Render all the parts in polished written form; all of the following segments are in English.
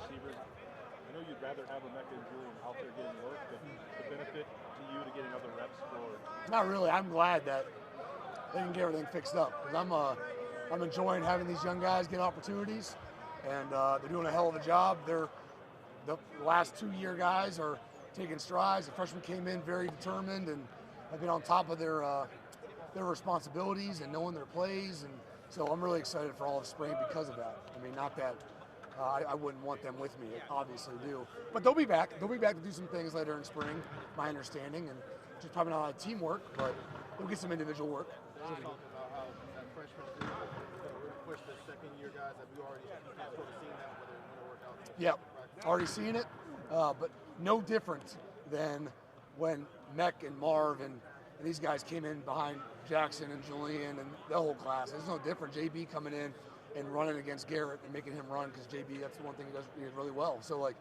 receivers. I know you'd rather have Rebecca and Julian out there getting work, but the benefit to you to getting other reps for? Not really. I'm glad that they can get everything fixed up because I'm enjoying having these young guys get opportunities, and they're doing a hell of a job. The last 2-year guys are taking strides. The freshmen came in very determined and have been on top of their responsibilities and knowing their plays, and so I'm really excited for all of spring because of that. I mean, not that I wouldn't want them with me, I obviously do, but they'll be back. They'll be back to do some things later in spring, my understanding, and just probably not a lot of teamwork, but they'll get some individual work. Talking about how that freshman group push the second-year guys. Have you already sort of seen that, whether it's going to work out? Yep, already seen it, but no different than when Mech and Marv and these guys came in behind Jackson and Julian and the whole class. It's no different. JB coming in and running against Garrett and making him run because JB, that's the one thing he does really well. So like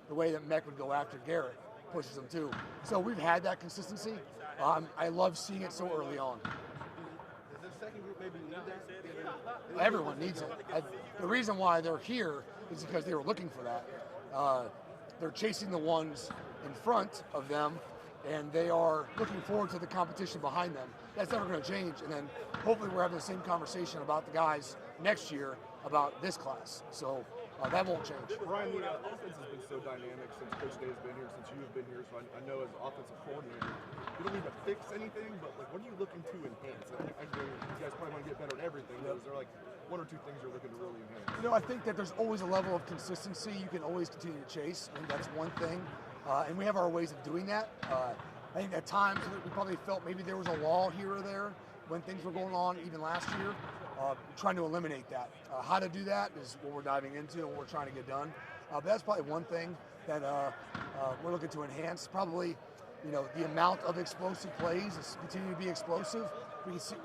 the way that Mech would go after Garrett pushes him too. So we've had that consistency. I love seeing it so early on. Does the second group maybe need that? Everyone needs it. The reason why they're here is because they were looking for that. They're chasing the ones in front of them, and they are looking forward to the competition behind them. That's never going to change. And then hopefully we're having the same conversation about the guys next year about this class. So that won't change. Brian, the offense has been so dynamic since Coach Day's been here, since you've been here. So I know as offensive coordinator, you don't need to fix anything, but like, what are you looking to enhance? I know you guys probably want to get better at everything. But is there like 1 or 2 things you're looking to really enhance? You know, I think that there's always a level of consistency you can always continue to chase. I think that's one thing. And we have our ways of doing that. I think at times we probably felt maybe there was a lull here or there when things were going on, even last year. Trying to eliminate that. How to do that is what we're diving into and what we're trying to get done. But that's probably one thing that we're looking to enhance. Probably, you know, the amount of explosive plays is continue to be explosive.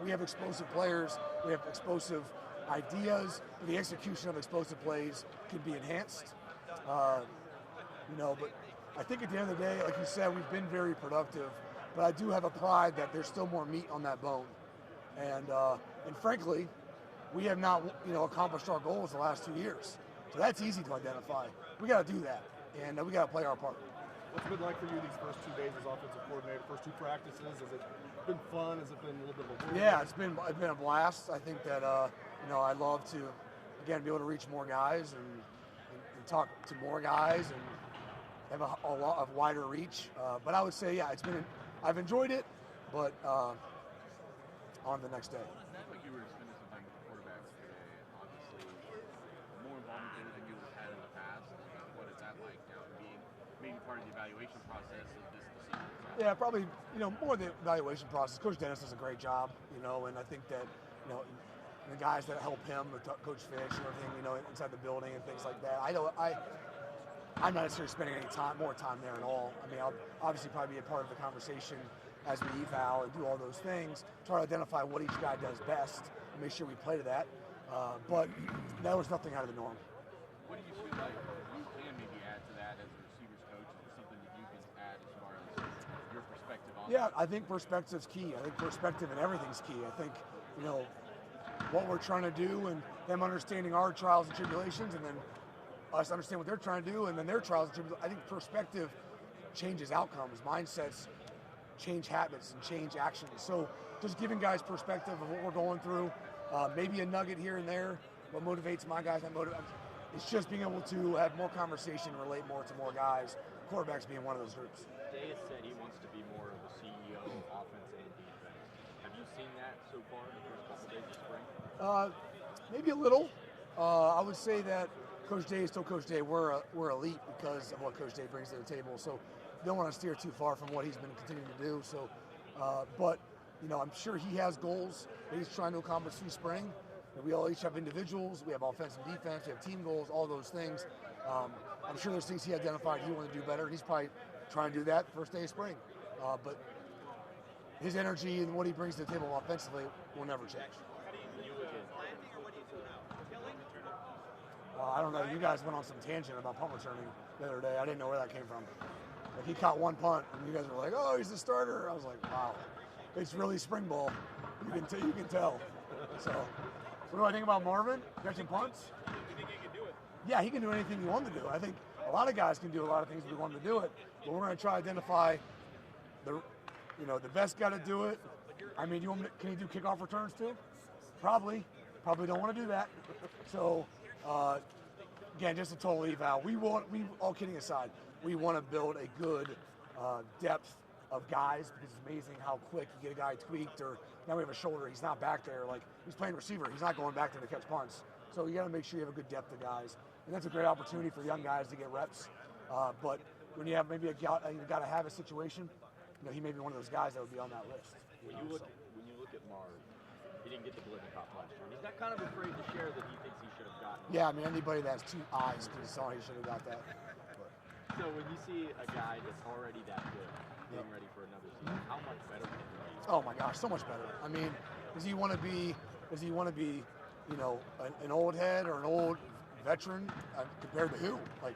We have explosive players. We have explosive ideas. But the execution of explosive plays can be enhanced. You know, but I think at the end of the day, like you said, we've been very productive. But I do have a pride that there's still more meat on that bone. And frankly, we have not, you know, accomplished our goals the last 2 years. So that's easy to identify. We got to do that, and we got to play our part. What's it been like for you these first 2 days as offensive coordinator, first 2 practices? Has it been fun? Has it been a little bit of a whirlwind? Yeah, it's been a blast. I think that, you know, I love to, again, be able to reach more guys and talk to more guys and have a lot of wider reach. But I would say, yeah, I've enjoyed it, but on the next day. Like you were spending some time with the quarterbacks today, obviously more involvement than you would have had in the past. What is that like now, being maybe part of the evaluation process of this decision? Yeah, probably, you know, more the evaluation process. Coach Dennis does a great job, you know, and I think that, you know, the guys that help him, Coach Fish and everything, you know, inside the building and things like that. I'm not necessarily spending any more time there at all. I mean, I'll obviously probably be a part of the conversation as we eval and do all those things, try to identify what each guy does best and make sure we play to that. But that was nothing out of the norm. What do you feel like you can maybe add to that as a receivers coach? Is there something that you can add as far as your perspective on that? Yeah, I think perspective's key. I think perspective in everything's key. I think, you know, what we're trying to do and them understanding our trials and tribulations and then us understand what they're trying to do and then their trials and tribulations. I think perspective changes outcomes, mindsets change habits and change actions. So just giving guys perspective of what we're going through, maybe a nugget here and there, what motivates my guys, it's just being able to have more conversation, relate more to more guys, quarterbacks being one of those groups. Day has said he wants to be more of a CEO of offense and defense. Have you seen that so far in the first couple days of spring? Maybe a little. I would say that Coach Day is still Coach Day. We're elite because of what Coach Day brings to the table. So don't want to steer too far from what he's been continuing to do. So, but you know, I'm sure he has goals that he's trying to accomplish through spring. And we all each have individuals. We have offense and defense. We have team goals. All those things. I'm sure there's things he identified he wanted to do better. He's probably trying to do that first day of spring. But his energy and what he brings to the table offensively will never change. I don't know. You guys went on some tangent about punt returning the other day. I didn't know where that came from. Like he caught one punt, and you guys were like, "Oh, he's the starter." I was like, "Wow, it's really spring ball." You can tell. So, what do I think about Marvin catching punts? Yeah, he can do anything you want him to do. I think a lot of guys can do a lot of things if we want them to do it, but we're going to try to identify the best guy to do it. I mean, can he do kickoff returns too? Probably don't want to do that. So, again, just a total eval. All kidding aside, we want to build a good depth of guys because it's amazing how quick you get a guy tweaked, or now we have a shoulder, he's not back there. Like, he's playing receiver, he's not going back there to catch punts. So you got to make sure you have a good depth of guys. And that's a great opportunity for young guys to get reps. But when you have maybe you got to have a situation, he may be one of those guys that would be on that list. When you look at Marv, he didn't get the Blitzenkopp last year. He's not kind of afraid to share that he thinks he should have gotten. Yeah, I mean, anybody that has two eyes could have saw he should have got that. So when you see a guy that's already that good, getting ready for another season, how much better can he be? Oh my gosh, so much better. I mean, does he want to be, an old head or an old veteran compared to who? Like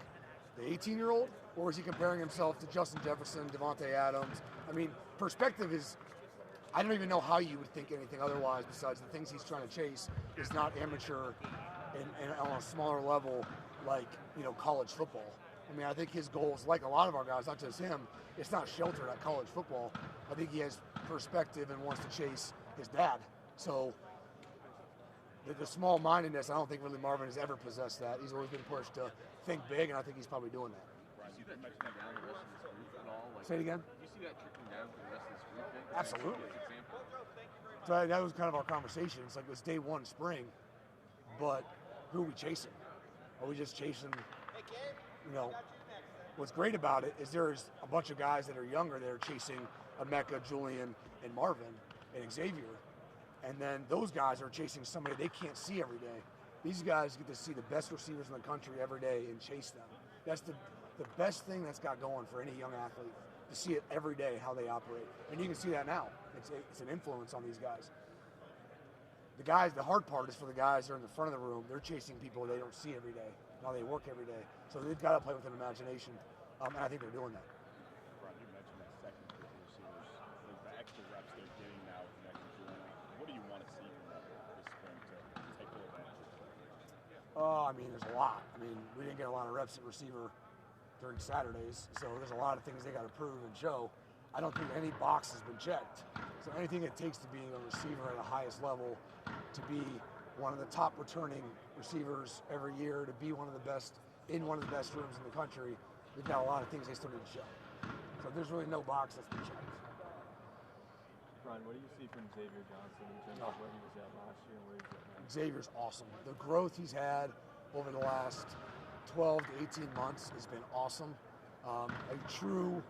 the 18-year-old? Or is he comparing himself to Justin Jefferson, Devontae Adams? I mean, perspective is, I don't even know how you would think anything otherwise besides the things he's trying to chase is not amateur and on a smaller level like, college football. I mean, I think his goals, like a lot of our guys, not just him, it's not sheltered at college football. I think he has perspective and wants to chase his dad. So the small-mindedness, I don't think really Marvin has ever possessed that. He's always been pushed to think big, and I think he's probably doing that. Brian, do you see that trickling down the rest of this group at all? Say it again? Do you see that trickling down to the rest of this group? Absolutely. Example? So that was kind of our conversation. It's like it's day one spring, but who are we chasing? Are we just chasing, what's great about it is there's a bunch of guys that are younger that are chasing Emeka, Julian, and Marvin, and Xavier. And then those guys are chasing somebody they can't see every day. These guys get to see the best receivers in the country every day and chase them. That's the best thing that's got going for any young athlete, to see it every day, how they operate. And you can see that now. It's an influence on these guys. The hard part is for the guys that are in the front of the room. They're chasing people they don't see every day. Now they work every day. So they've got to play with an imagination. And I think they're doing that. Brian, you mentioned that second group of receivers, the extra reps they're getting now with Emeka and Julian. What do you want to see from them this spring to take full advantage of? I mean, there's a lot. I mean, we didn't get a lot of reps at receiver during Saturdays, so there's a lot of things they got to prove and show. I don't think any box has been checked. So anything it takes to be a receiver at the highest level, to be one of the top returning receivers every year, to be one of the best in one of the best rooms in the country, we've got a lot of things they still need to show. So there's really no box that's been checked. Brian, what do you see from Xavier Johnson in terms of where he was at last year and where he's at now? Xavier's awesome. The growth he's had over the last 12 to 18 months has been awesome. A true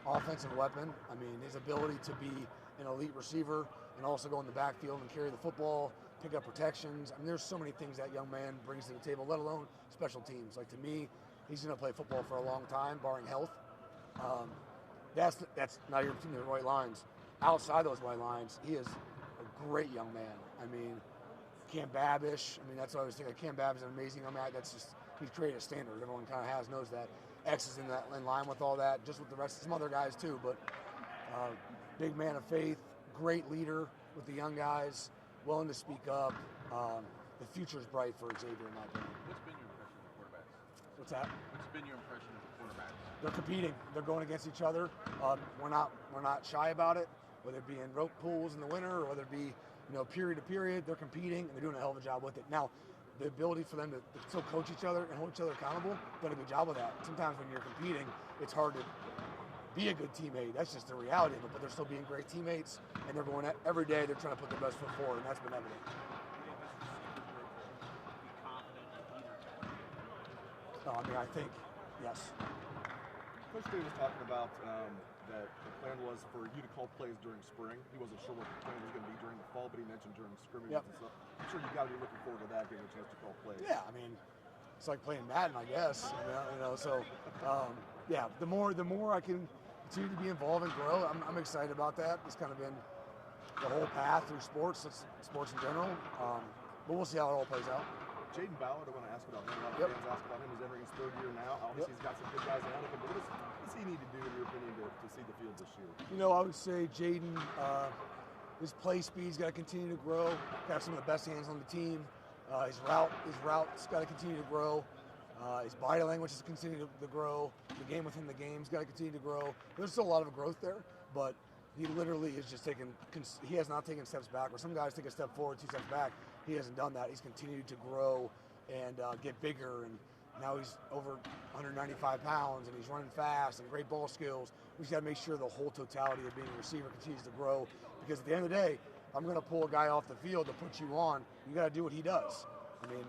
offensive weapon. I mean, his ability to be an elite receiver and also go in the backfield and carry the football, pick up protections. I mean, there's so many things that young man brings to the table, let alone special teams. Like, to me, he's going to play football for a long time, barring health. That's now you're seeing the white lines. Outside those white lines, he is a great young man. I mean, Cam Babish. I mean, that's what I was thinking. Cam Babish is an amazing young man. That's just, he's created a standard. Everyone kind of knows that. X is in line with all that, just with the rest of some other guys too. But big man of faith, great leader with the young guys, willing to speak up. The future's bright for Xavier, in my opinion. What's been your impression of the quarterbacks? What's that? What's been your impression of the quarterbacks? They're competing. They're going against each other. We're not shy about it. Whether it be in rope pools in the winter or whether it be period to period, they're competing and they're doing a hell of a job with it. Now, the ability for them to still coach each other and hold each other accountable, done a good job with that. Sometimes when you're competing, it's hard to be a good teammate. That's just the reality of it. But they're still being great teammates, and they're going every day. They're trying to put their best foot forward, and that's been evident. No, I mean, I think yes. Coach Day was talking about that the plan was for you to call plays during spring. He wasn't sure what the plan was going to be during the fall, but he mentioned during scrimmages and stuff. I'm sure you got to be looking forward to that, getting a chance to call plays. Yeah, I mean, it's like playing Madden, I guess. So yeah, the more I can continue to be involved and grow, I'm excited about that. It's kind of been the whole path through sports in general. But we'll see how it all plays out. Jaden Ballard, I want to ask about him. A lot of fans ask about him. He's entering his third year now. Obviously, he's got some good guys ahead of him. But what does he need to do, in your opinion, to see the field this year? I would say Jaden, his play speed's got to continue to grow. Got some of the best hands on the team. His route's got to continue to grow. His body language has continued to grow. The game within the game's got to continue to grow. There's still a lot of growth there, but he literally is just he has not taken steps back. Where some guys take a step forward, 2 steps back. He hasn't done that. He's continued to grow and get bigger, and now he's over 195 pounds, and he's running fast and great ball skills. We just got to make sure the whole totality of being a receiver continues to grow, because at the end of the day, I'm going to pull a guy off the field to put you on. You got to do what he does. I mean,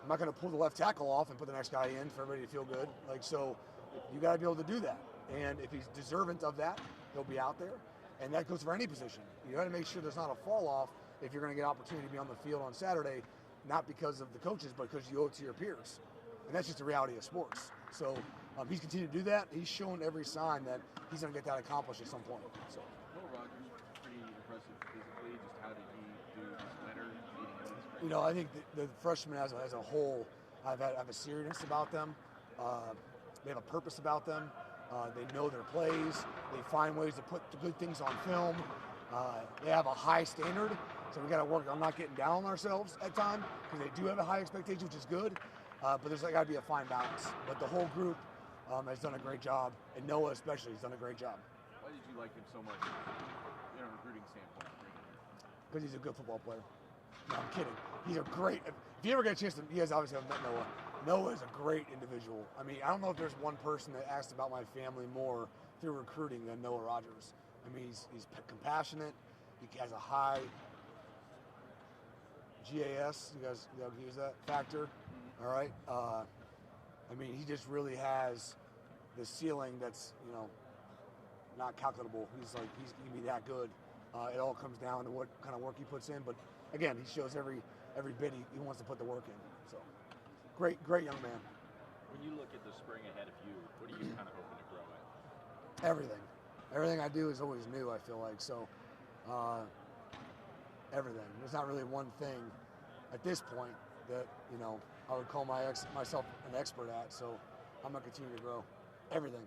I'm not going to pull the left tackle off and put the next guy in for everybody to feel good. So you got to be able to do that. And if he's deserving of that, he'll be out there. And that goes for any position. You got to make sure there's not a fall off if you're going to get opportunity to be on the field on Saturday, not because of the coaches, but because you owe it to your peers. And that's just the reality of sports. So he's continued to do that. He's shown every sign that he's going to get that accomplished at some point. So. Will Rogers, pretty impressive physically. Just how did he do this winter leading into the spring? You know, I think the freshmen as a whole have a seriousness about them. They have a purpose about them. They know their plays. They find ways to put the good things on film. They have a high standard, so we got to work on not getting down on ourselves at times, because they do have a high expectation, which is good. But there's got to be a fine balance. But the whole group has done a great job, and Noah especially has done a great job. Why did you like him so much in a recruiting standpoint? Because he's a good football player. No, I'm kidding. He's a great. If you ever get a chance to, you guys obviously haven't met Noah. Noah is a great individual. I mean, I don't know if there's one person that asked about my family more through recruiting than Noah Rogers. I mean, he's compassionate. He has a high GAS. You guys use that factor? All right. I mean, he just really has the ceiling that's, not calculable. He can be that good. It all comes down to what kind of work he puts in. But again, he shows every bit he wants to put the work in. So great young man. When you look at the spring ahead of you, what are you kind of hoping to grow at? Everything I do is always new, I feel like. So everything. There's not really one thing at this point that I would call myself an expert at. So I'm gonna continue to grow everything.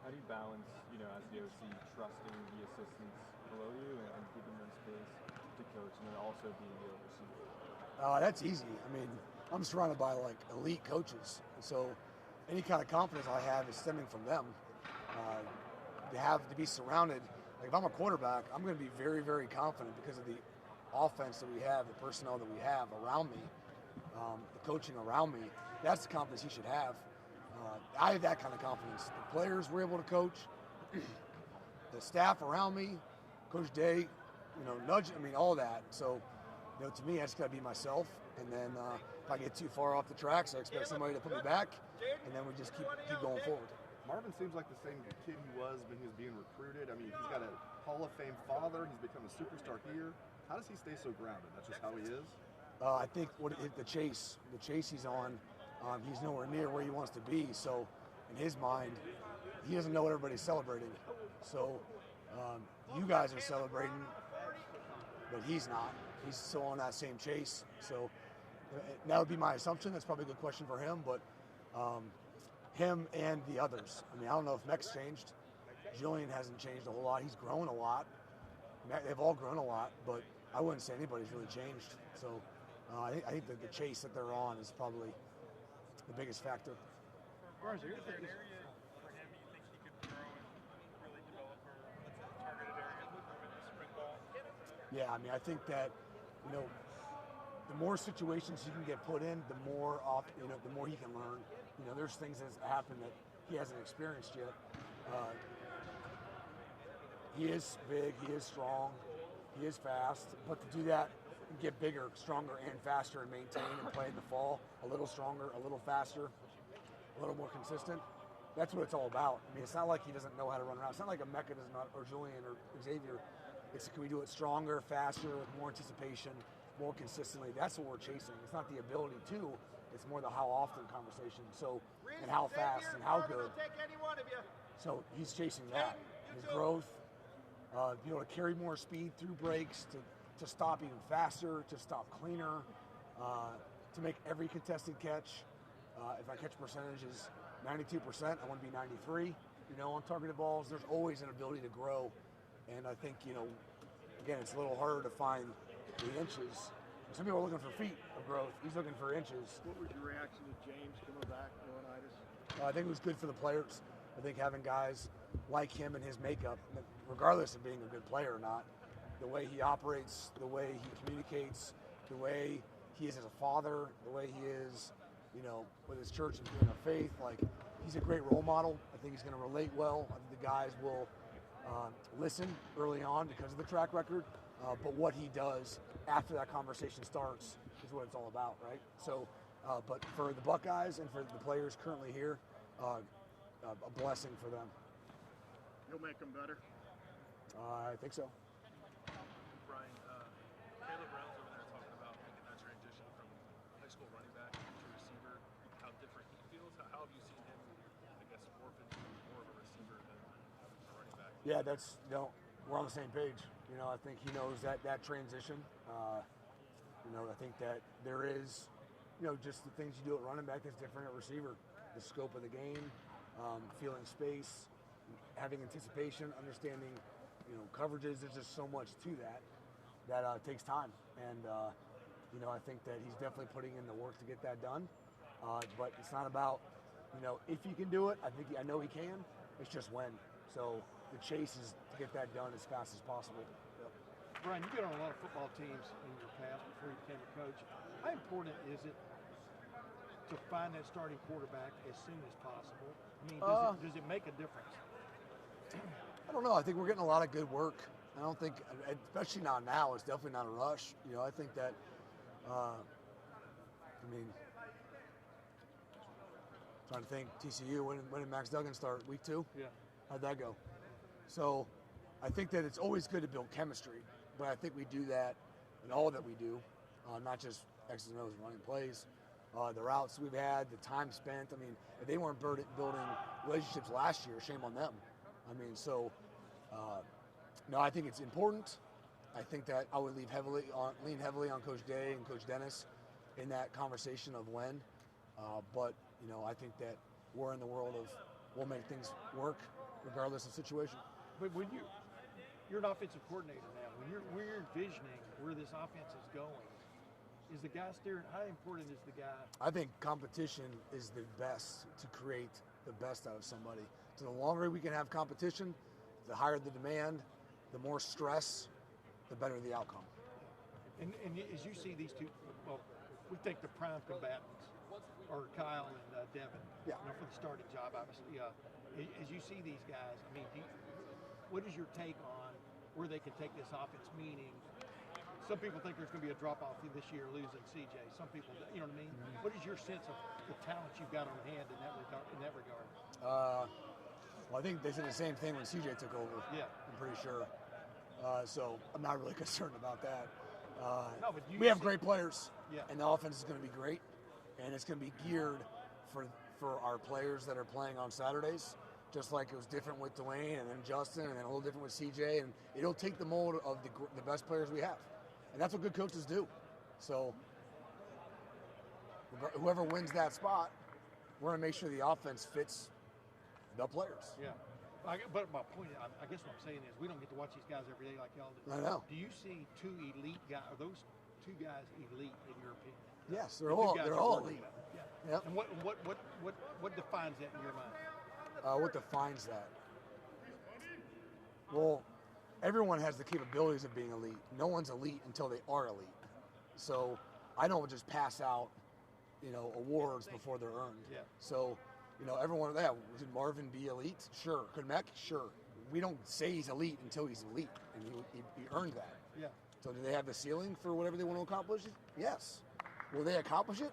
How do you balance, as the OC, trusting the assistants below you and giving them space to coach, and then also being the overseer? That's easy. I mean, I'm surrounded by elite coaches, so any kind of confidence I have is stemming from them. To be surrounded. If I'm a quarterback, I'm going to be very, very confident because of the offense that we have, the personnel that we have around me, the coaching around me. That's the confidence he should have. I have that kind of confidence. The players we're able to coach, the staff around me, Coach Day, all that. So, to me, I just got to be myself. And then if I get too far off the tracks, I expect somebody to put me back, and then we just keep going forward. Marvin seems like the same kid he was when he was being recruited. I mean, he's got a Hall of Fame father. He's become a superstar here. How does he stay so grounded? That's just how he is? I think the chase he's on, he's nowhere near where he wants to be. So in his mind, he doesn't know what everybody's celebrating. So you guys are celebrating, but he's not. He's still on that same chase. So that would be my assumption. That's probably a good question for him, but him and the others. I mean, I don't know if Mech's changed. Julian hasn't changed a whole lot. He's grown a lot. They've all grown a lot, but I wouldn't say anybody's really changed. So I think that the chase that they're on is probably the biggest factor. Is there an area for him you think he could grow and really develop, or that's a targeted area with the sprint ball? Yeah, I mean, I think that, the more situations he can get put in, the more he can learn. There's things that happen that he hasn't experienced yet. He is big, he is strong, he is fast, but to do that and get bigger, stronger, and faster and maintain and play in the fall, a little stronger, a little faster, a little more consistent, that's what it's all about. I mean, it's not like he doesn't know how to run around. It's not like a Mecca does not, or Julian or Xavier. It's can we do it stronger, faster, with more anticipation, more consistently. That's what we're chasing. It's not the ability to, it's more the how often conversation. So, and how fast and how good. So he's chasing that. His growth, be able to carry more speed through breaks, to stop even faster, to stop cleaner, to make every contested catch. If our catch percentage is 92%, I want to be 93, on targeted balls. There's always an ability to grow. And I think, again, it's a little harder to find the inches Some people are looking for feet of growth. He's looking for inches. What was your reaction to James coming back, Leonidas? I think it was good for the players. I think having guys like him and his makeup, regardless of being a good player or not, the way he operates, the way he communicates, the way he is as a father, the way he is, with his church and being a faith, like he's a great role model. I think he's going to relate well. I think the guys will listen early on because of the track record, but what he does after that conversation starts is what it's all about, right? So, but for the Buckeyes and for the players currently here, a blessing for them. You'll make them better. I think so. Brian, Caleb Brown's over there talking about making that transition from high school running back to receiver, how different he feels. How have you seen him, I guess, morph into more of a receiver than a running back? Yeah, we're on the same page. I think he knows that transition. I think that there is, just the things you do at running back that's different at receiver. The scope of the game, feeling space, having anticipation, understanding, coverages. There's just so much to that takes time. And, I think that he's definitely putting in the work to get that done. But it's not about, if he can do it. I know he can. It's just when. So the chase is to get that done as fast as possible. Yep. Brian, you've been on a lot of football teams in your past before you became a coach. How important is it to find that starting quarterback as soon as possible? I mean, does it make a difference? I don't know. I think we're getting a lot of good work. I don't think, especially not now, it's definitely not a rush. I think that, trying to think, TCU, when did Max Duggan start? Week 2? Yeah. How'd that go? So I think that it's always good to build chemistry, but I think we do that in all that we do, not just X's and O's running plays. The routes we've had, the time spent. If they weren't building relationships last year, shame on them. No, I think it's important. I think that I would lean heavily on Coach Day and Coach Dennis in that conversation of when. But I think that we're in the world of we'll make things work regardless of situation. But when you're an offensive coordinator now, when you're envisioning where this offense is going, is the guy steering? How important is the guy? I think competition is the best to create the best out of somebody. So the longer we can have competition, the higher the demand, the more stress, the better the outcome. And as you see these two, well, we take the prime combatants, or Kyle and Devin, for the starting job, obviously. As you see these guys, what is your take on where they can take this offense? Meaning, some people think there's going to be a drop-off this year losing CJ. Some people, you know what I mean? What is your sense of the talent you've got on hand in that regard? Well, I think they said the same thing when CJ took over. Yeah. I'm pretty sure. So I'm not really concerned about that. No, but we have great players, Yeah. and the offense is going to be great, and it's going to be geared for our players that are playing on Saturdays, just like it was different with Dwayne and then Justin and then a little different with CJ, and it'll take the mold of the best players we have, and that's what good coaches do. So whoever wins that spot, we're going to make sure the offense fits the players. Yeah. But my point, I guess what I'm saying is we don't get to watch these guys every day like y'all do. I know. Do you see two elite guys? Are those two guys elite in your opinion? Yes, they're all elite. Yeah. Yep. And what defines that in your mind? What defines that? Well, everyone has the capabilities of being elite. No one's elite until they are elite. So I don't just pass out, awards before they're earned. Yeah. So, everyone, did Marvin be elite? Sure. Could Mech? Sure. We don't say he's elite until he's elite, and he earned that. Yeah. So do they have the ceiling for whatever they want to accomplish? Yes. Will they accomplish it?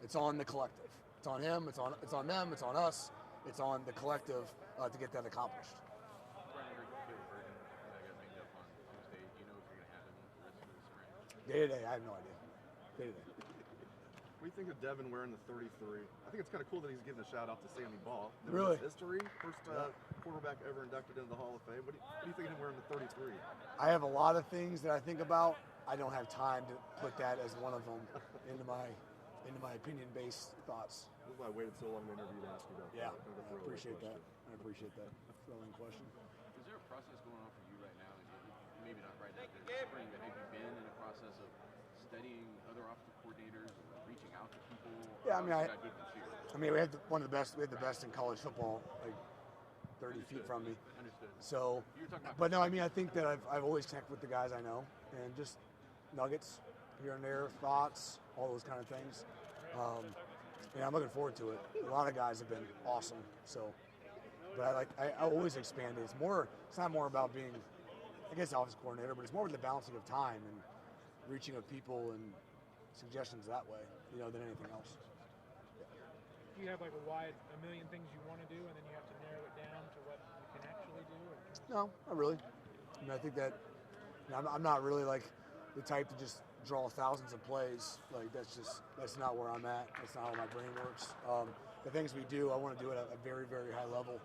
It's on the collective. It's on him. It's on them. It's on us. It's on the collective to get that accomplished. Brian, you're Caleb Burton that got banged up on Tuesday. Do you know if you're going to have him the rest of the spring? Day to day, I have no idea. Day to day. What do you think of Devin wearing the 33? I think it's kind of cool that he's giving a shout out to Sammy Baugh. Really? History, first quarterback ever inducted into the Hall of Fame. What do you think of him wearing the 33? I have a lot of things that I think about. I don't have time to put that as one of them into my opinion-based thoughts. That's why I waited so long to interview to ask you that. Yeah, I appreciate that. Thrilling question. Is there a process going on for you right now? Maybe not right now, but in spring, but have you been in a process of studying other offensive coordinators, reaching out to people? Yeah, I mean, Obviously got good receivers. I mean, we have one of the best. We have the best in college football, like 30 feet from me. Understood. So, You were talking about but no, I mean, I think that I've always connected with the guys I know, and just nuggets here and there, thoughts, all those kind of things. And I'm looking forward to it. A lot of guys have been awesome. So, but I always expand it. It's not more about being, I guess, offense coordinator, but it's more with the balancing of time and reaching of people and suggestions that way, than anything else. Do you have like a million things you want to do, and then you have to narrow it down to what you can actually do? No, not really. I mean, I think that I'm not really like the type to just draw thousands of plays. Like that's not where I'm at. That's not how my brain works. The things we do, I want to do it at a very, very high level,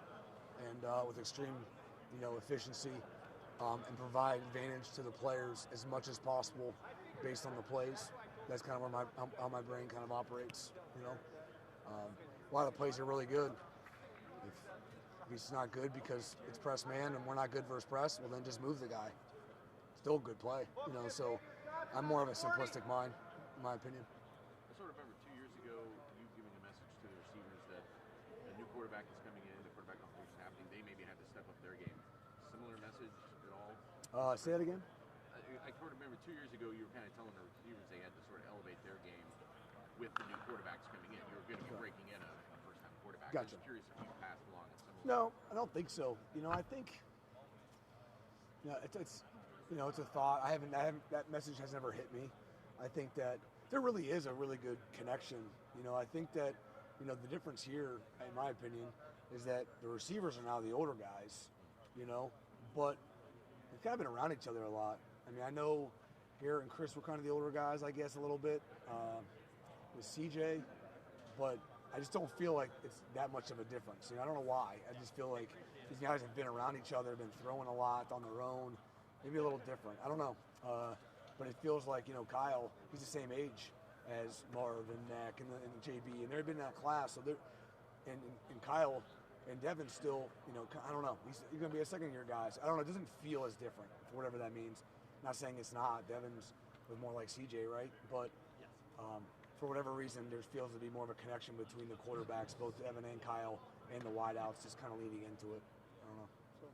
and with extreme, efficiency, and provide advantage to the players as much as possible based on the plays. That's kind of where how my brain kind of operates. A lot of the plays are really good. If he's not good because it's press man and we're not good versus press, well then just move the guy. Still a good play, So I'm more of a simplistic mind, in my opinion. I sort of remember 2 years ago you giving a message to the receivers that a new quarterback is coming in, the quarterback competition is happening. They maybe have to step up their game. Similar message at all? Say that again. I sort of remember 2 years ago you were kind of telling the receivers they had to sort of elevate their game with the new quarterbacks coming in. You were going to be breaking in a first-time quarterback. Gotcha. I'm just curious if you passed along a similar. No, I don't think so. I think it's a thought. I haven't that message has never hit me. I think that there really is a really good connection. I think that the difference here, in my opinion, is that the receivers are now the older guys, but they've kind of been around each other a lot. I mean, I know Garrett and Chris were kind of the older guys, I guess, a little bit with CJ, but I just don't feel like it's that much of a difference. I don't know why. I just feel like these guys have been around each other, been throwing a lot on their own, maybe a little different. I don't know. But it feels like, Kyle, he's the same age as Marv and Mac and JB, and they've been in that class. So they're, and Kyle and Devin's still, I don't know. He's going to be a second-year guy. So I don't know. It doesn't feel as different, for whatever that means. Not saying it's not. Devin's was more like CJ, right? But for whatever reason, there feels to be more of a connection between the quarterbacks, both Devin and Kyle, and the wideouts, just kind of leading into it. I don't know. So.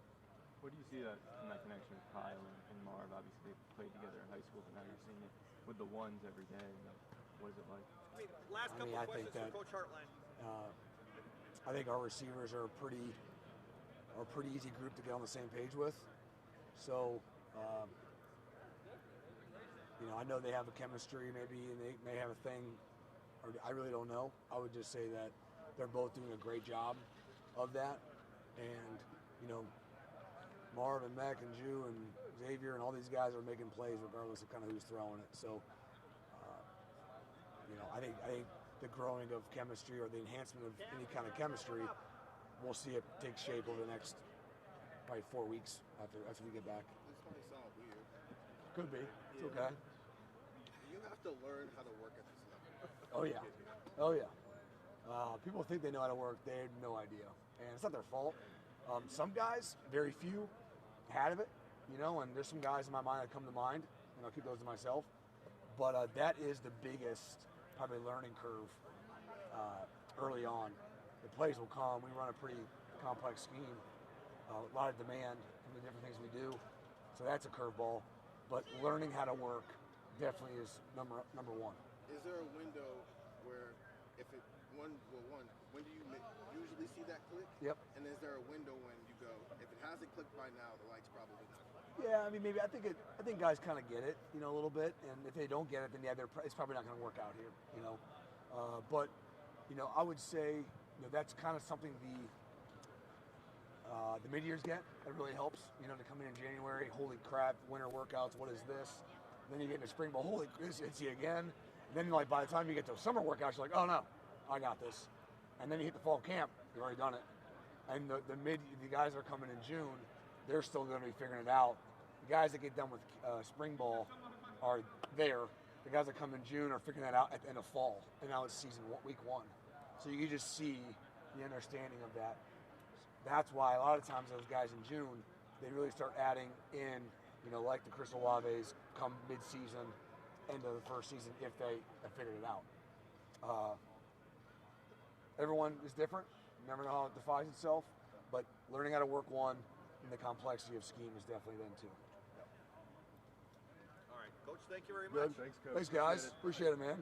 What do you see in that connection with Kyle and Marv? Obviously, they played together in high school, but now you're seeing it with the ones every day. What is it like? Last couple of questions for Coach Hartline. I think our receivers are a pretty easy group to get on the same page with. So, I know they have a chemistry maybe, and they may have a thing, or I really don't know. I would just say that they're both doing a great job of that. And, Marv and Mac and Jew and Xavier and all these guys are making plays regardless of kind of who's throwing it. So, I think the growing of chemistry or the enhancement of any kind of chemistry, we'll see it take shape over the next probably 4 weeks after we get back. This might sound weird. Could be. It's okay. You have to learn how to work at this level. Oh yeah. Oh yeah. People think they know how to work. They have no idea, and it's not their fault. Some guys, very few, had of it, and there's some guys in my mind that come to mind, and I'll keep those to myself. But that is the biggest probably learning curve early on. The plays will come. We run a pretty complex scheme, a lot of demand from the different things we do, so that's a curveball. But learning how to work definitely is number one. Is there a window where when do you usually see that click? Yep. And is there a window when you go, if it hasn't clicked by now, the light's probably not on? Yeah, I mean, maybe I think guys kind of get it, a little bit, and if they don't get it, then it's probably not going to work out here, But, I would say, that's kind of something the mid-years get. That really helps, to come in January. Holy crap, winter workouts. What is this? Then you get into spring ball. Holy, it's you again. And then, by the time you get to summer workouts, you're like, oh no, I got this. And then you hit the fall camp. You've already done it. And the guys that are coming in June, they're still going to be figuring it out. The guys that get done with spring ball are there. The guys that come in June are figuring that out at the end of fall. And now it's week 1. So you just see the understanding of that. That's why a lot of times those guys in June, they really start adding in, like the Chris Olaves come mid-season, end of the first season if they have figured it out. Everyone is different. You never know how it defines itself, but learning how to work one in the complexity of scheme is definitely then too. All right, Coach, thank you very Good. much. Thanks, Coach. Thanks, guys. Appreciate it, man.